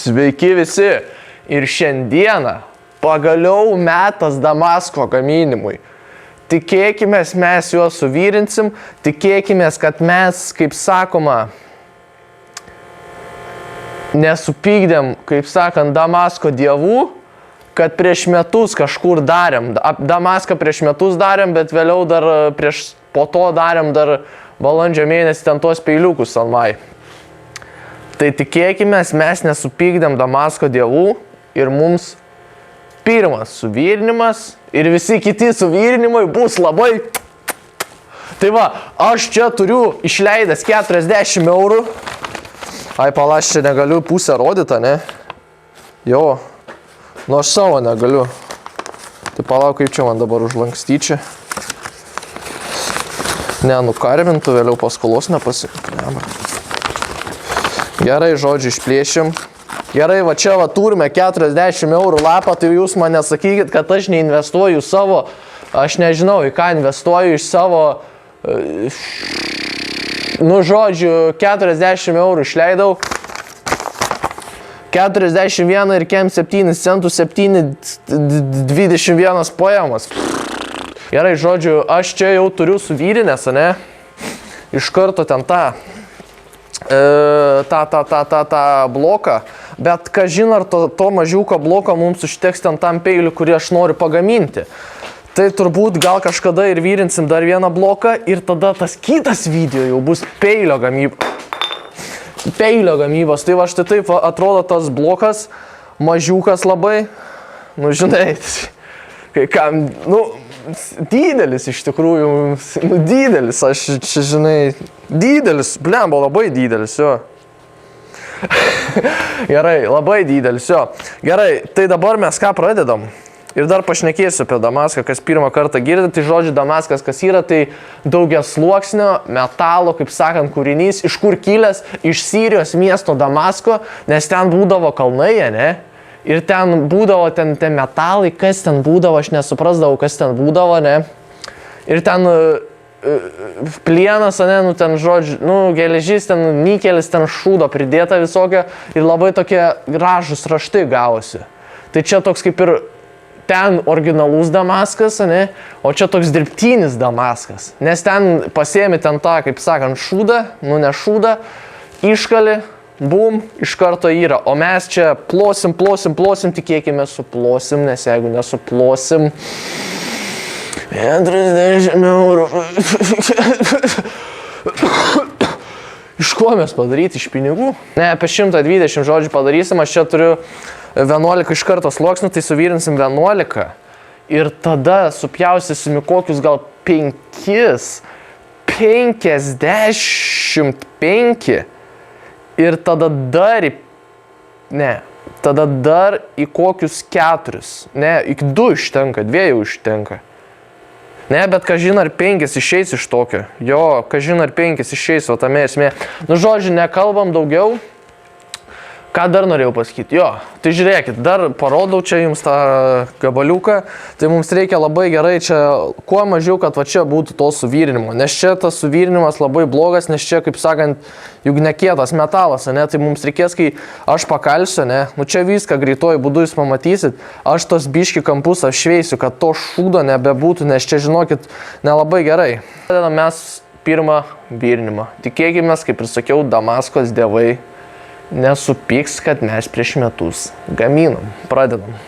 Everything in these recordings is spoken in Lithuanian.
Sveiki visi ir šiandieną pagaliau metas Damasko gaminimui. Tikėkime, mes juos suvyrinsim, tikėkime, kad mes, kaip sakoma, nesupykdėm, kaip sakant, Damasko dievų, kad prieš metus kažkur darėm. Damaską prieš metus darėm, bet vėliau dar po to darėm dar balandžio mėnesį ten tuos peiliukus Salmai. Tai tikėkime, mes nesupykdėm Damasko dievų ir mums pirmas suvyrinimas ir visi kiti suvyrinimai bus labai... Tai va, aš čia turiu išleidęs 40 eurų. Ai, palaš, čia negaliu pusę rodytą, ne? Jo, nu aš savo negaliu. Tai palauk, kaip čia man dabar užlankstyčia. Ne, nukarmintų, vėliau paskolos nepasiklema. Gerai, žodžiu, išplėšim. Gerai, va čia va turime 40 eurų lapą, tai jūs man nesakykit, kad aš neinvestuoju savo, aš nežinau, į ką investuoju iš savo, nu žodžiu, 40 eurų išleidau, 41 ir kem 7 centų, 7,21 poemas. Gerai, žodžiu, aš čia jau turiu suvyrinęs, ne, iš karto ten tą bloką, bet kažin ar to mažiuko bloko mums užteks ten tam peiliu, kurį aš noriu pagaminti. Tai turbūt gal kažkada ir vyrinsim dar vieną bloką ir tada tas kitas video jau bus peilio gamybos. Tai va štai taip atrodo tas blokas, mažiukas labai, nu žinai, kai kam, nu, didelis iš tikrųjų, nu didelis, aš čia žinai, didelis, blemba, labai didelis, jo. Gerai, labai didelis, jo. Gerai, tai dabar mes ką pradedam? Ir dar pašnekėsiu apie Damaską, kas pirmą kartą girdė, tai žodžiu Damaskas, kas yra, tai daugiasluoksnio metalo, kaip sakant, kūrinys, iš kur kilęs, iš Sirijos miesto Damasko, nes ten būdavo kalnai, ne? Ir ten būdavo ten metalai, kas ten būdavo, aš nesuprasdavau, kas ten būdavo, ne? Ir ten plienas, ne, nu ten žodžiu, nu geležis, ten nikelis, ten šūdo pridėta visokio ir labai tokie gražus raštai gavosi. Tai čia toks kaip ir ten originalus Damaskas, ne? O čia toks dirbtinis Damaskas. Nes ten pasiemi ten tą, kaip sakant, šūdą, nu ne šūdą, iškali, bum, iš karto yra. O mes čia plosim, tikėkime suplosim, nes jeigu nesuplosim, 40 eurų. Iš ko mes padaryti? Iš pinigų? Ne, apie 120 žodžių padarysim, aš čia turiu 11 iš karto sluoksnių, tai suvyrinsim 11. Ir tada supjausysim į kokius gal 55. Ir tada dar į kokius 4. Ne, iki 2 užtenka, 2 užtenka. Ne, bet kažin ar 5 išeis iš tokio. Jo, kažin ar 5 išeis, o tame esmė. Nu, žodžiu, nekalbam daugiau. Ką dar norėjau pasakyti? Jo, tai žiūrėkit, dar parodau čia jums tą gabaliuką. Tai mums reikia labai gerai čia, kuo mažiau, kad va čia būtų to suvyrinimo. Nes čia tas suvyrinimas labai blogas, nes čia, kaip sakant, juk nekietas metalas, ne? Tai mums reikės, kai aš pakalsiu, ne? Nu čia viską greituoju būdu jūs pamatysit. Aš tos biški kampus apšveisiu, kad to šūdo nebebūtų, nes čia, žinokit, nelabai gerai. Pradedam mes pirmą vyrinimą. Tikėkime, kaip ir sakiau, Damaskos dievai nesupyks, kad mes prieš metus gaminam. Pradedam.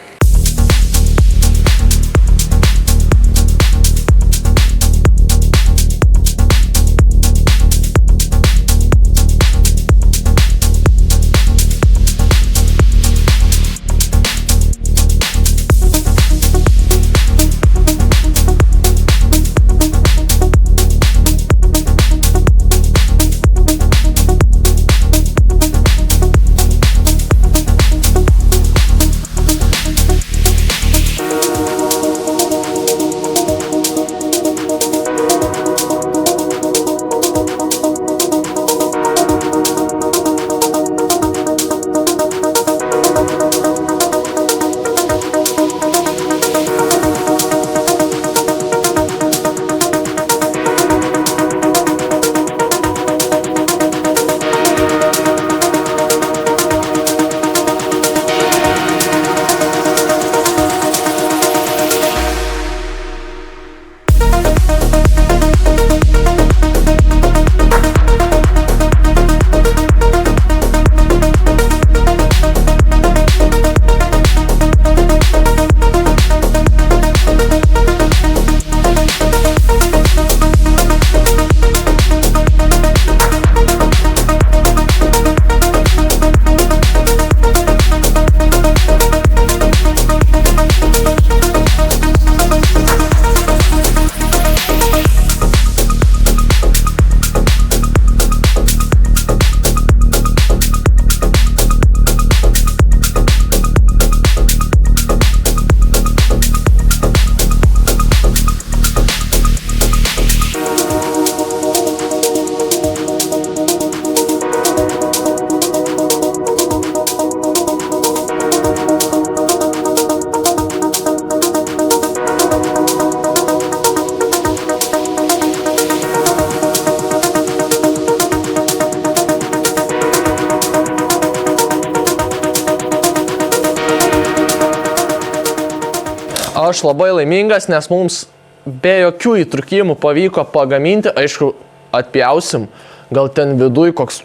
aš labai laimingas, nes mums be jokių įtrukimų pavyko pagaminti, aišku, atpjausim, gal ten viduj koks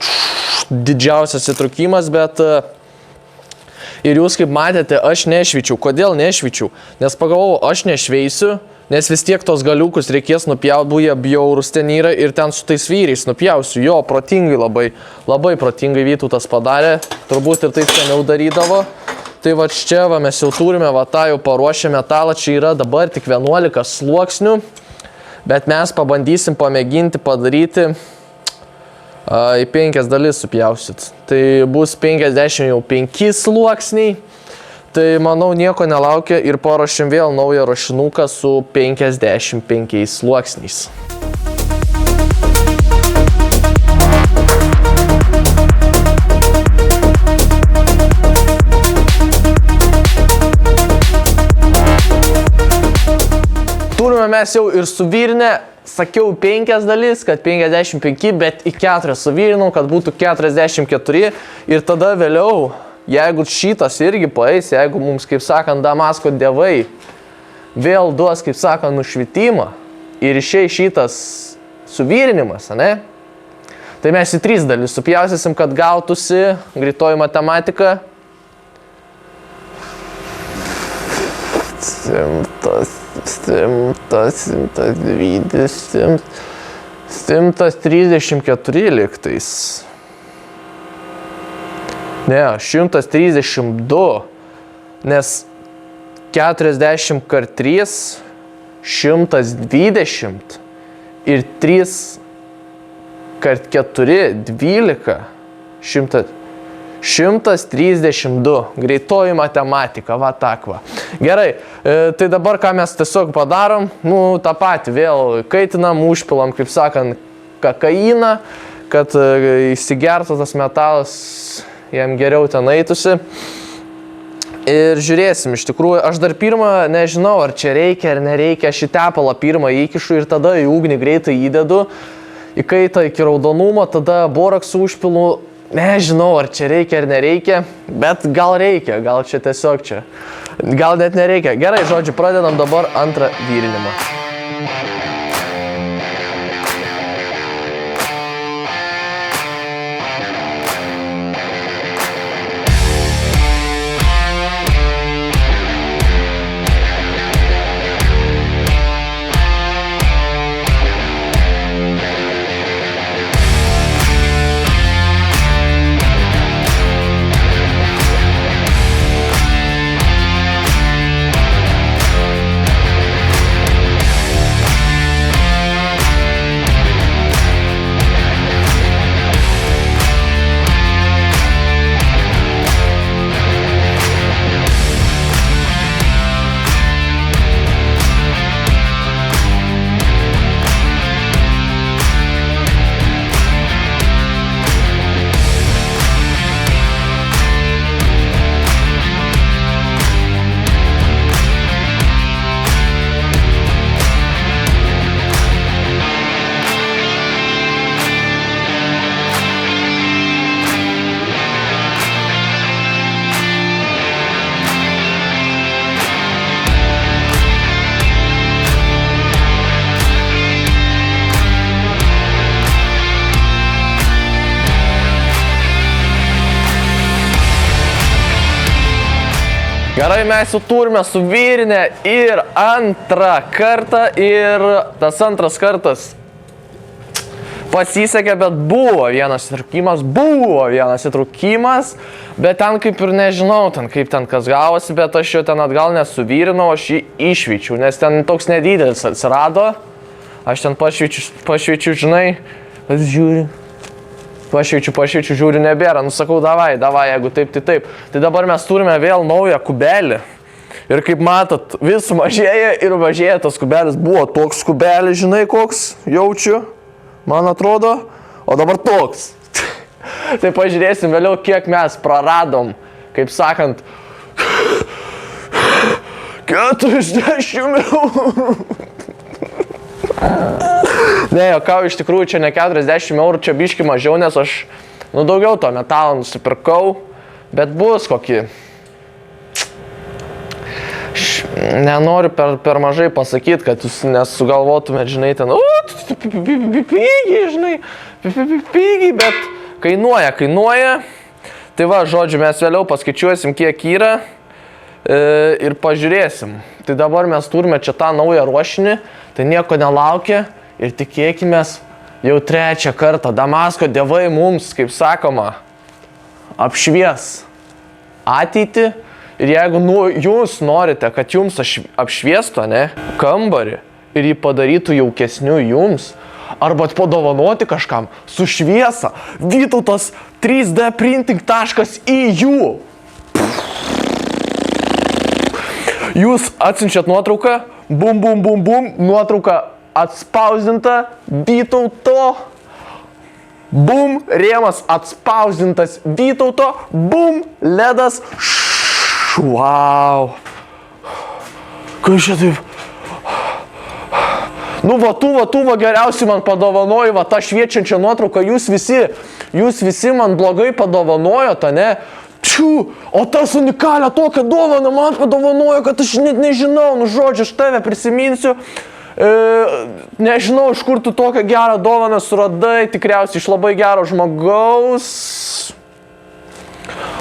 didžiausias įtrukimas, bet ir jūs kaip matėte, aš nešvyčiau. Kodėl nešvyčiau? Nes pagalvojau, aš nešveisiu, nes vis tiek tos galiukus reikės nupjauti, buja bjaurus ten yra ir ten su tais vyriais nupjausiu. Jo, protingai labai protingai Vytautas padarė, turbūt ir taip seniau darydavo. Tai va čia va, mes jau turime va tą jau paruošę metalą, čia yra dabar tik 11 sluoksnių, bet mes pabandysim pamėginti padaryti į 5 dalis supjausit. Tai bus 55 sluoksniai, tai manau nieko nelaukia ir paruošim vėl naują ruošinuką su 55 sluoksniais. Turime mes jau ir suvirinę, sakiau 5 dalis, kad 55, bet į 4 suvirinau, kad būtų 44 ir tada vėliau, jeigu šitas irgi paeis, jeigu mums, kaip sakant, Damasko dievai vėl duos, kaip sakant, nušvitimą ir išei šitas suvirinimas, ne? Tai mes į 3 dalis supjausysim, kad gautųsi greitoji matematika. 134 lygtais. Ne, 132, nes 40 kart 3, 120 ir 3 kart 4, 12, 132. Greitoji matematika, va takva. Gerai, tai dabar ką mes tiesiog padarom, tą patį vėl kaitinam, užpilam, kaip sakant, kakainą, kad įsigertų tas metalas, jam geriau ten eitųsi. Ir žiūrėsim, iš tikrųjų, aš dar pirmą nežinau, ar čia reikia ar nereikia, aš į tepalą pirmą įkišu ir tada į ugnį greitai įdedu, į kaitą iki raudonumo, tada boraksų užpilu. Nežinau, ar čia reikia ar nereikia, bet gal reikia, gal čia tiesiog čia. Gal net nereikia. Gerai, žodžiu, pradedam dabar antrą virinimą. Gerai, mes jau turime suvirinę ir antrą kartą ir tas antras kartas pasisekė, bet buvo vienas įtrukimas, bet ten kaip ir nežinau, kaip ten kas gavosi, bet aš jo ten atgal nesuvirinau, aš jį išvyčiau, nes ten toks nedidelis atsirado, aš ten pašvyčiu, žinai, žiūri. Pašvyčiu, žiūriu, nebėra. Sakau, davai, jeigu taip, tai taip. Tai dabar mes turime vėl naują kubelį. Ir kaip matot, vis mažėja ir mažėja tas kubelis. Buvo toks kubelis, žinai, koks jaučiu, man atrodo. O dabar toks. Tai pažiūrėsim vėliau, kiek mes praradom, kaip sakant, 40 eurų. Ne, jokau, iš tikrųjų čia ne 40 eurų, čia biški mažiau, nes aš daugiau to metalo nusipirkau, bet bus kokį nenoriu per mažai pasakyti, kad jūs nesugalvotumėt, žinai, ten, pigiai, žinai, pigiai, bet kainuoja. Tai va, žodžiu, mes vėliau paskaičiuosim, kiek yra ir pažiūrėsim. Tai dabar mes turime čia tą naują ruošinį, tai nieko nelaukia ir tikėkimės jau 3 kartą. Damasko dievai mums, kaip sakoma, apšvies ateitį. Ir jeigu jūs norite, kad jums apšviestų, ne, kambarį ir jį padarytų jaukesniu jums, arba padovanoti kažkam su šviesa, Vytautas 3dprinting.eu. Jūs atsiunčiat nuotrauką, bum, nuotrauka atspausdinta Vytauto, bum, rėmas atspausdintas Vytauto, bum, ledas, wow. Kas čia taip? Nu, va, geriausiai man padovanoji, va, tą šviečiančią nuotrauką, jūs visi man blogai padovanojote, ne? O tas unikalią tokią dovaną man padovanojo, kad aš net nežinau, nu, žodžiu, aš tave prisiminsiu, nežinau, iš kur tu tokią gerą dovaną suradai, tikriausiai iš labai gero žmogaus.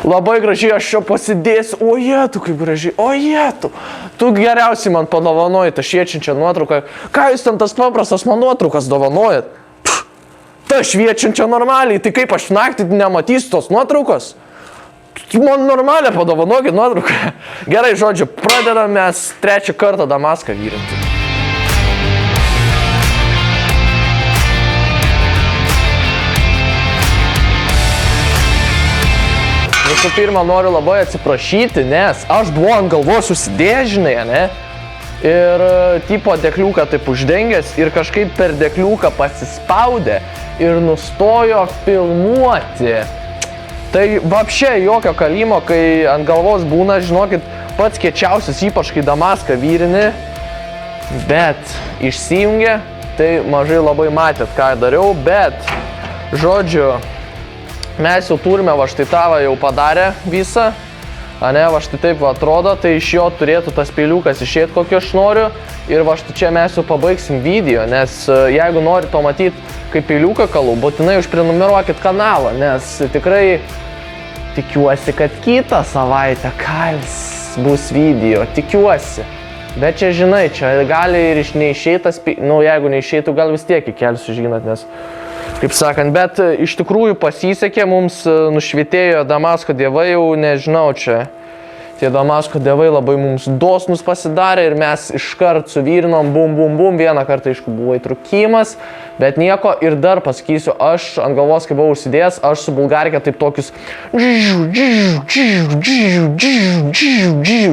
Labai gražiai aš čia pasidėsiu, ojetu, kaip gražiai, ojetu. Tu geriausiai man padovanoji tą šviečiančią nuotrauką. Ką jūs ten tas paprastas man nuotraukas dovanojat? Ta šviečiančia normaliai, tai kaip aš naktį nematysiu tos nuotraukos? Man normaliai padovanokit nuotrauką. Gerai, žodžiu, pradedam mes 3 kartą Damaską vyrinti. Visų pirma, noriu labai atsiprašyti, nes aš buvau ant galvos užsidėžinai, ne? Ir tipo dekliuką taip uždengęs ir kažkaip per dekliuką pasispaudė ir nustojo filmuoti. Tai vapšė jokio kalimo, kai ant galvos būna, žinokit, pats kiečiausias, ypač kai Damaską vyrini, bet išsijungė, tai mažai labai matėt, ką dariau, bet, žodžiu, mes jau turime, va štai tavą jau padarę visą, ane, va štai taip va atrodo, tai iš jo turėtų tas peiliukas išėti, kokį aš noriu, ir va štai čia mes jau pabaigsim video, nes jeigu nori to matyti, kaip peiliuką kalų, būtinai užprenumeruokit kanalą, nes tikrai tikiuosi, kad kitą savaitę kals bus video, tikiuosi. Bet čia, žinai, čia gali ir neišeitas, nu jeigu neišeitų, gal vis tiek įkelsiu, žinot, nes kaip sakant, bet iš tikrųjų pasisekė, mums nušvietėjo Damasko dievai, jau nežinau čia. Tie Damasko dievai labai mums dosnus pasidarė ir mes iškart suvyrinom, bum, vieną kartą, aišku, buvo įtrukimas, bet nieko. Ir dar pasakysiu, aš ant galvos, kai buvau užsidėjęs, aš su bulgarike taip tokius,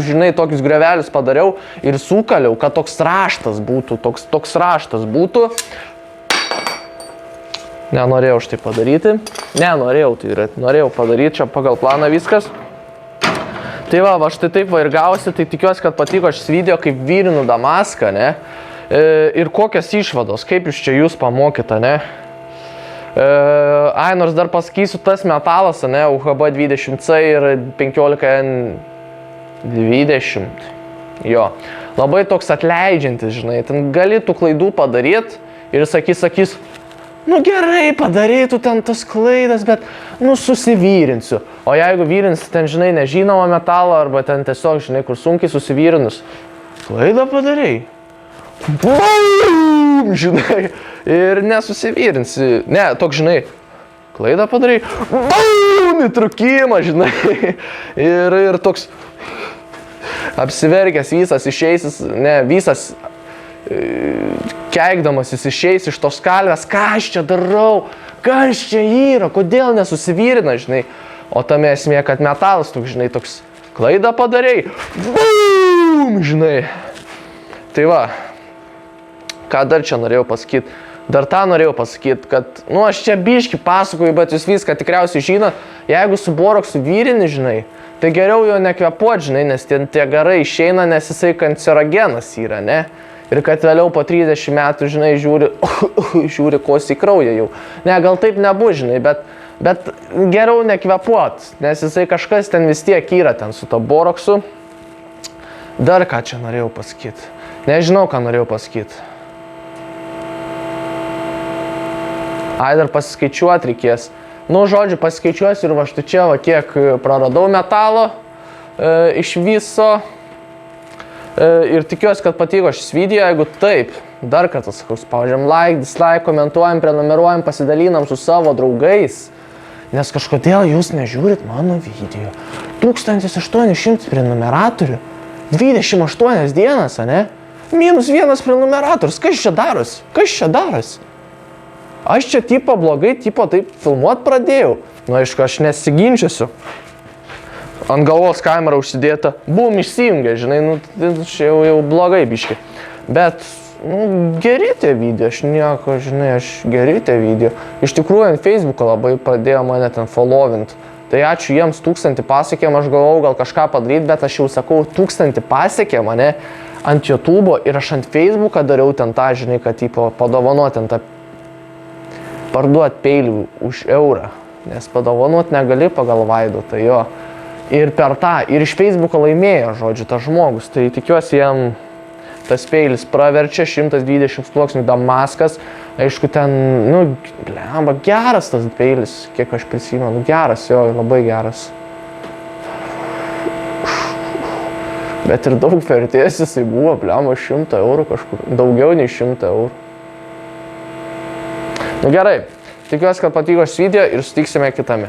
žinai, tokius grevelius padariau ir sukaliau, kad toks raštas būtų, Nenorėjau štai padaryti. Nenorėjau, tai yra, norėjau padaryti čia pagal planą viskas. Tai va, štai taip va ir gausi, tai tikiuosi, kad patiko šis video, kaip vyrinu Damaską, ne? Ir kokios išvados, kaip jūs pamokyta, ne? Nors dar pasakysiu, tas metalas, ne, UHB 20C ir 15N20. Jo, labai toks atleidžiantis, žinai, ten gali tų klaidų padaryti ir sakys, nu gerai, padarytų ten tas klaidas, bet, nu, susivyrinsiu. O jeigu vyrinsi ten, žinai, nežinomą metalą, arba ten tiesiog, žinai, kur sunkiai susivyrinus, klaidą padarai. Bum, žinai, ir nesusivyrinsi. Ne, toks, žinai, klaidą padarai. Bum, įtrukimą, žinai. Ir toks apsiverkęs visas išeisis, ne, visas keikdamas jis išeis iš tos kalvės, ką aš čia darau, kas čia yra, kodėl nesusivyrina, žinai. O tame esmė, kad metalas, toks, žinai, toks klaidą padarai, bum, žinai. Tai va, ką dar čia norėjau pasakyti? Dar tą norėjau pasakyti, kad, nu, aš čia biškį pasakoju, bet jūs viską tikriausiai žinot, jeigu su boroksu vyrini, žinai, tai geriau jo nekvepuot, žinai, nes tie garai išeina, nes jisai kancerogenas yra, ne? Ir kad vėliau po 30 metų, žinai, žiūri kos į kraują jau. Ne, gal taip nebus, žinai, bet geriau nekvepuot, nes jisai kažkas ten vis tiek yra ten su to boroksu. Dar ką čia norėjau pasakyti. Nežinau, ką norėjau pasakyti. Ai, dar pasiskaičiuoti reikės. Nu, žodžiu, pasiskaičiuosiu ir va štai čia, va, kiek praradau metalo iš viso. Ir tikiuosi, kad patiko šis video. Jeigu taip, dar kartą sakau, spaudžiam like, dislike, komentuojam, prenumeruojam, pasidalinam su savo draugais. Nes kažkodėl jūs nežiūrit mano video. 1800 prenumeratorių. 28 dienas, ane? -1 prenumeratorius. Kas čia darosi? Kas čia darosi? Aš čia tipo blogai, tipo taip filmuot pradėjau. Nu, aišku, aš nesiginčiasiu. Ant galvos kamera užsidėta. Bum, išsijungia, žinai, nu, čia jau blogai biški. Bet, nu, geri tie video, aš nieko, žinai, aš geri tie video. Iš tikrųjų, ant Facebook'o labai pradėjo mane ten followint. Tai ačiū jiems, 1000 pasiekėm, aš galvojau gal kažką padaryti, bet aš jau sakau, 1000 pasiekėm mane ant YouTube'o ir aš ant Facebook'o dariau ten tą, žinai, kad tipo padovanoti ten tą parduot peilių už eurą, nes padovanot negali pagal Vaidotą, jo. Ir per tą, ir iš Facebook'o laimėjo, žodžiu, tas žmogus, tai tikiuosi jam tas peilis praverčia, 120 sluoksnių Damaskas, aišku, ten, nu, blemba, geras tas peilis, kiek aš prisimenu, geras, jo, labai geras. Bet ir daug vertės jisai buvo, blemba, 100 eurų kažkur, daugiau nei 100 eurų. Nu gerai, tikiuosi, kad patiko šis video ir sutiksime kitame.